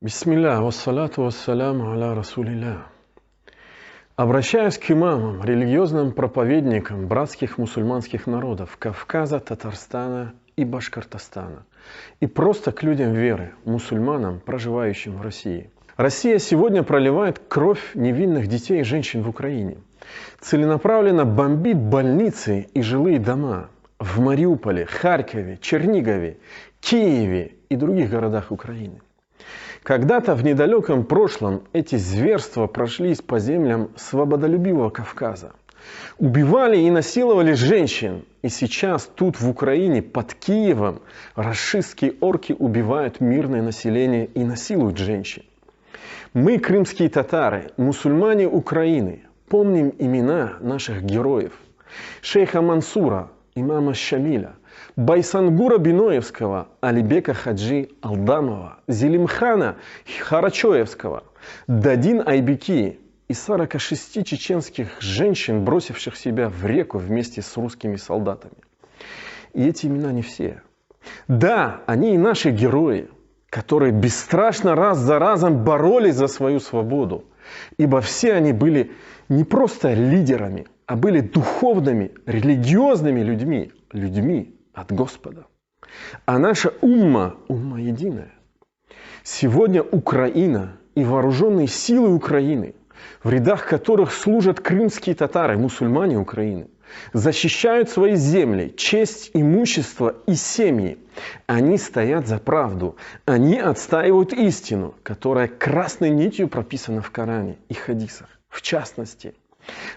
Бисмилля, вассалату вассаляму аля расулилля. Обращаясь к имамам, религиозным проповедникам братских мусульманских народов Кавказа, Татарстана и Башкортостана, и просто к людям веры, мусульманам, проживающим в России. Россия сегодня проливает кровь невинных детей и женщин в Украине. Целенаправленно бомбит больницы и жилые дома в Мариуполе, Харькове, Чернигове, Киеве и других городах Украины. Когда-то в недалеком прошлом эти зверства прошлись по землям свободолюбивого Кавказа. Убивали и насиловали женщин. И сейчас тут, в Украине, под Киевом, рашистские орки убивают мирное население и насилуют женщин. Мы, крымские татары, мусульмане Украины, помним имена наших героев. Шейха Мансура, имама Шамиля, Байсангура Биноевского, Алибека Хаджи Алдамова, Зелимхана Харачоевского, Дадин Айбеки и 46 чеченских женщин, бросивших себя в реку вместе с русскими солдатами. И эти имена не все. Да, они и наши герои, которые бесстрашно раз за разом боролись за свою свободу, ибо все они были не просто лидерами, а были духовными, религиозными людьми от Господа. А наша умма единая. Сегодня Украина и вооруженные силы Украины, в рядах которых служат крымские татары, мусульмане Украины, защищают свои земли, честь, имущество и семьи. Они стоят за правду, они отстаивают истину, которая красной нитью прописана в Коране и хадисах. В частности,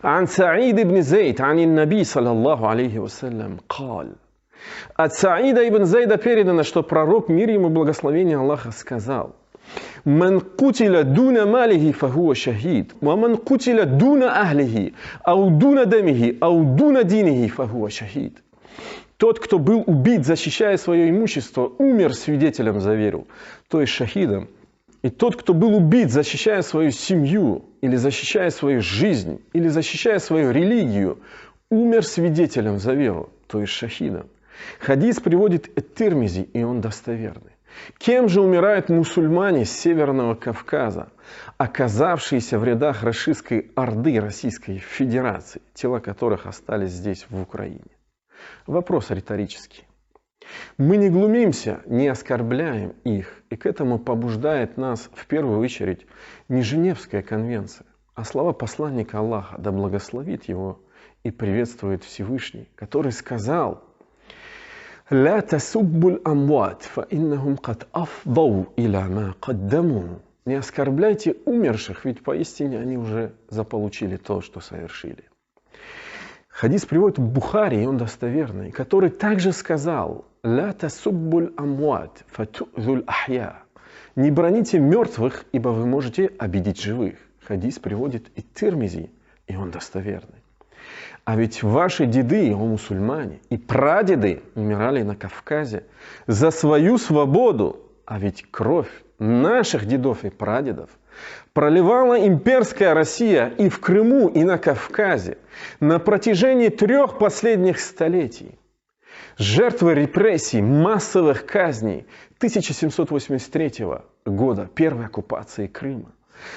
عن سعيد بن زيد عن النبي صلى الله عليه وسلم قال. От Саида ибн Зейда передано, что пророк, мир ему благословение Аллаха, сказал: «Ман кутиля дуна малихи фахуа шахид, ва ман кутиля дуна ахлихи, ау дуна дамихи, ау дуна динихи фахуа шахид». Тот, кто был убит, защищая свое имущество, умер свидетелем за веру, то есть шахидом. И тот, кто был убит, защищая свою семью, или защищая свою жизнь, или защищая свою религию, умер свидетелем за веру, то есть шахидом. Хадис приводит Эт-Тирмизи, и он достоверный. Кем же умирают мусульмане с Северного Кавказа, оказавшиеся в рядах рашистской орды Российской Федерации, тела которых остались здесь, в Украине? Вопрос риторический. Мы не глумимся, не оскорбляем их, и к этому побуждает нас в первую очередь не Женевская конвенция, а слова посланника Аллаха, да благословит его и приветствует Всевышний, который сказал: «Ля тасуббуль амват, фа иннахум кад афдау иля ма каддаму». Не оскорбляйте умерших, ведь поистине они уже заполучили то, что совершили. Хадис приводит Бухари, и он достоверный, который также сказал: «Ля тасуббуль амват, фа ту'зуль ахья». Не броните мертвых, ибо вы можете обидеть живых. Хадис приводит и Тирмизи, и он достоверный. А ведь ваши деды, о мусульмане, и прадеды умирали на Кавказе за свою свободу. А ведь кровь наших дедов и прадедов проливала имперская Россия и в Крыму, и на Кавказе на протяжении 3 последних столетий. Жертвы репрессий, массовых казней 1783 года, первой оккупации Крыма,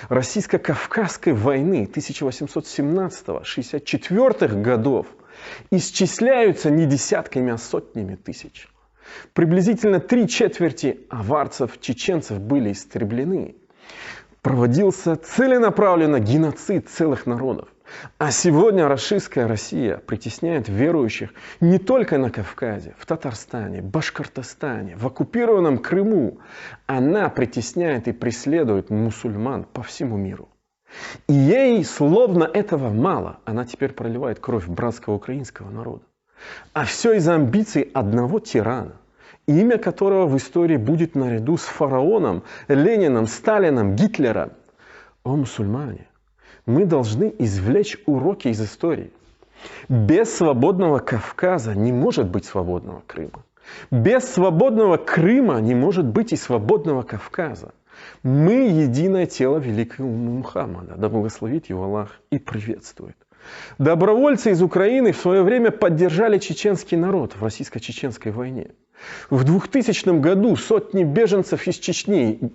Российско-Кавказской войны 1817-64 годов исчисляются не десятками, а сотнями тысяч. Приблизительно 3/4 аварцев, чеченцев были истреблены. Проводился целенаправленно геноцид целых народов. А сегодня рашистская Россия притесняет верующих не только на Кавказе, в Татарстане, Башкортостане, в оккупированном Крыму. Она притесняет и преследует мусульман по всему миру. И ей словно этого мало. Она теперь проливает кровь братского украинского народа. А все из-за амбиций одного тирана, имя которого в истории будет наряду с фараоном, Лениным, Сталином, Гитлером. О мусульмане! Мы должны извлечь уроки из истории. Без свободного Кавказа не может быть свободного Крыма. Без свободного Крыма не может быть и свободного Кавказа. Мы единое тело великого Мухаммада, да благословит его Аллах и приветствует. Добровольцы из Украины в свое время поддержали чеченский народ в российско-чеченской войне. В 2000 году сотни беженцев из Чечни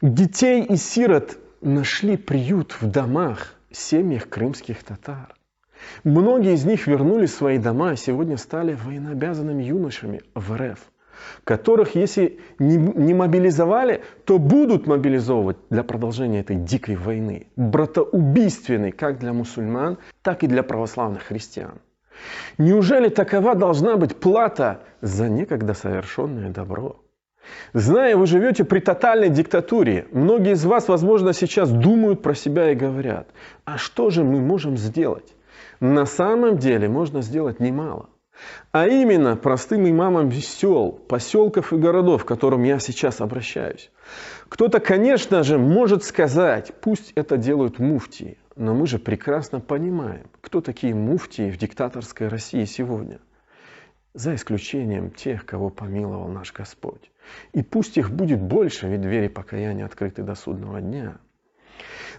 Детей и сирот нашли приют в домах, семьях крымских татар. Многие из них вернули свои дома и сегодня стали военнообязанными юношами в РФ, которых, если не мобилизовали, то будут мобилизовывать для продолжения этой дикой войны, братоубийственной как для мусульман, так и для православных христиан. Неужели такова должна быть плата за некогда совершенное добро? Зная, вы живете при тотальной диктатуре, многие из вас, возможно, сейчас думают про себя и говорят: а что же мы можем сделать? На самом деле можно сделать немало. А именно простым имамам сел, поселков и городов, к которым я сейчас обращаюсь. Кто-то, конечно же, может сказать: пусть это делают муфтии. Но мы же прекрасно понимаем, кто такие муфтии в диктаторской России сегодня. За исключением тех, кого помиловал наш Господь. И пусть их будет больше, ведь двери покаяния открыты до судного дня.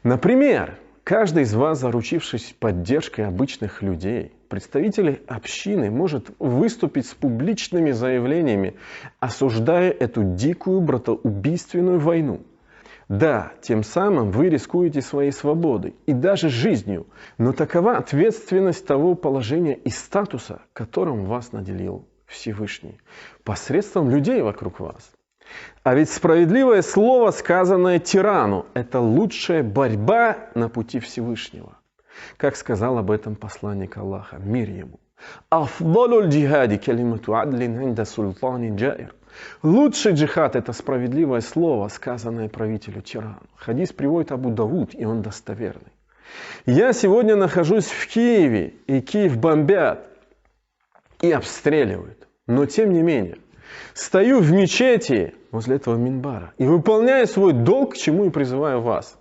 Например, каждый из вас, заручившись поддержкой обычных людей, представителей общины, может выступить с публичными заявлениями, осуждая эту дикую братоубийственную войну. Да, тем самым вы рискуете своей свободой и даже жизнью, но такова ответственность того положения и статуса, которым вас наделил Всевышний, посредством людей вокруг вас. А ведь справедливое слово, сказанное тирану, это лучшая борьба на пути Всевышнего. Как сказал об этом посланник Аллаха, мир ему. «Афдалуль джихади калимату адлин инда султани джаир». Лучший джихад — это справедливое слово, сказанное правителю тирану. Хадис приводит Абу Давуд, и он достоверный. Я сегодня нахожусь в Киеве, и Киев бомбят и обстреливают. Но тем не менее, стою в мечети возле этого минбара и выполняю свой долг, к чему и призываю вас.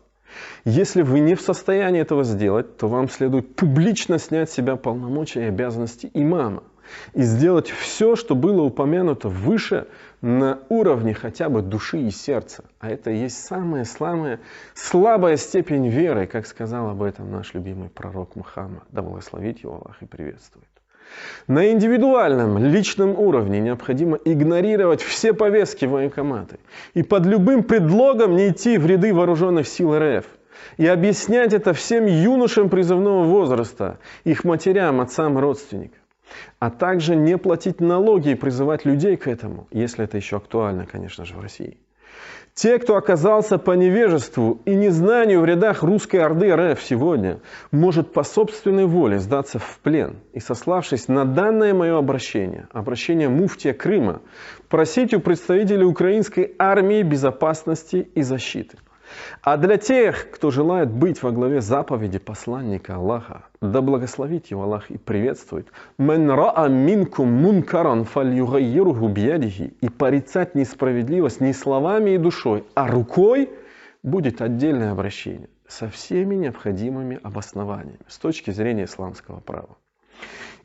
Если вы не в состоянии этого сделать, то вам следует публично снять с себя полномочия и обязанности имама и сделать все, что было упомянуто выше, на уровне хотя бы души и сердца. А это и есть самая слабая степень веры, как сказал об этом наш любимый пророк Мухаммад, да благословит его Аллах и приветствует. На индивидуальном, личном уровне необходимо игнорировать все повестки военкомата и под любым предлогом не идти в ряды вооруженных сил РФ. И объяснять это всем юношам призывного возраста, их матерям, отцам, родственникам. А также не платить налоги и призывать людей к этому, если это еще актуально, конечно же, в России. Те, кто оказался по невежеству и незнанию в рядах русской орды РФ сегодня, может по собственной воле сдаться в плен и, сославшись на данное мое обращение муфтия Крыма, просить у представителей украинской армии безопасности и защиты. А для тех, кто желает быть во главе заповеди посланника Аллаха, да благословит его Аллах и приветствует, «Мен раа минкум мункаран фальюгайируху бьядихи», и порицать несправедливость не словами и душой, а рукой, будет отдельное обращение со всеми необходимыми обоснованиями с точки зрения исламского права.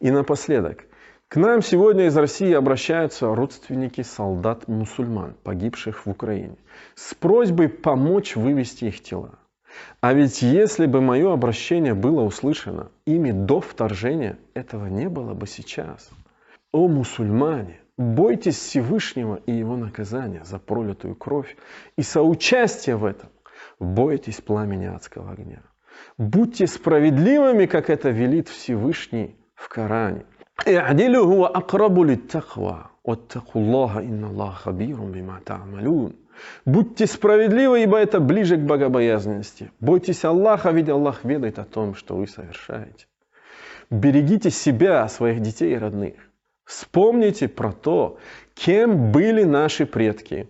И напоследок, к нам сегодня из России обращаются родственники солдат-мусульман, погибших в Украине, с просьбой помочь вывести их тела. А ведь если бы мое обращение было услышано ими до вторжения, этого не было бы сейчас. О мусульмане, бойтесь Всевышнего и его наказания за пролитую кровь и соучастие в этом. Бойтесь пламени адского огня. Будьте справедливыми, как это велит Всевышний в Коране. «И'дилу хуа акрабу литтаква, ваттаку Аллаха, инна Аллаха хабирун бима та'малун». Будьте справедливы, ибо это ближе к богобоязненности. Бойтесь Аллаха, ведь Аллах ведает о том, что вы совершаете. Берегите себя, своих детей и родных. Вспомните про то, кем были наши предки.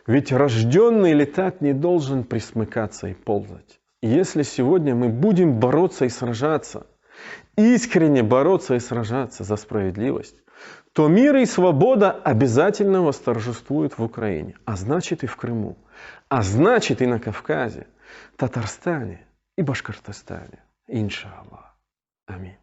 Ведь рожденный летать не должен присмыкаться и ползать. Если сегодня мы будем бороться и сражаться, искренне бороться и сражаться за справедливость, то мир и свобода обязательно восторжествуют в Украине, а значит и в Крыму, а значит и на Кавказе, Татарстане и Башкортостане. Иншаллах. Аминь.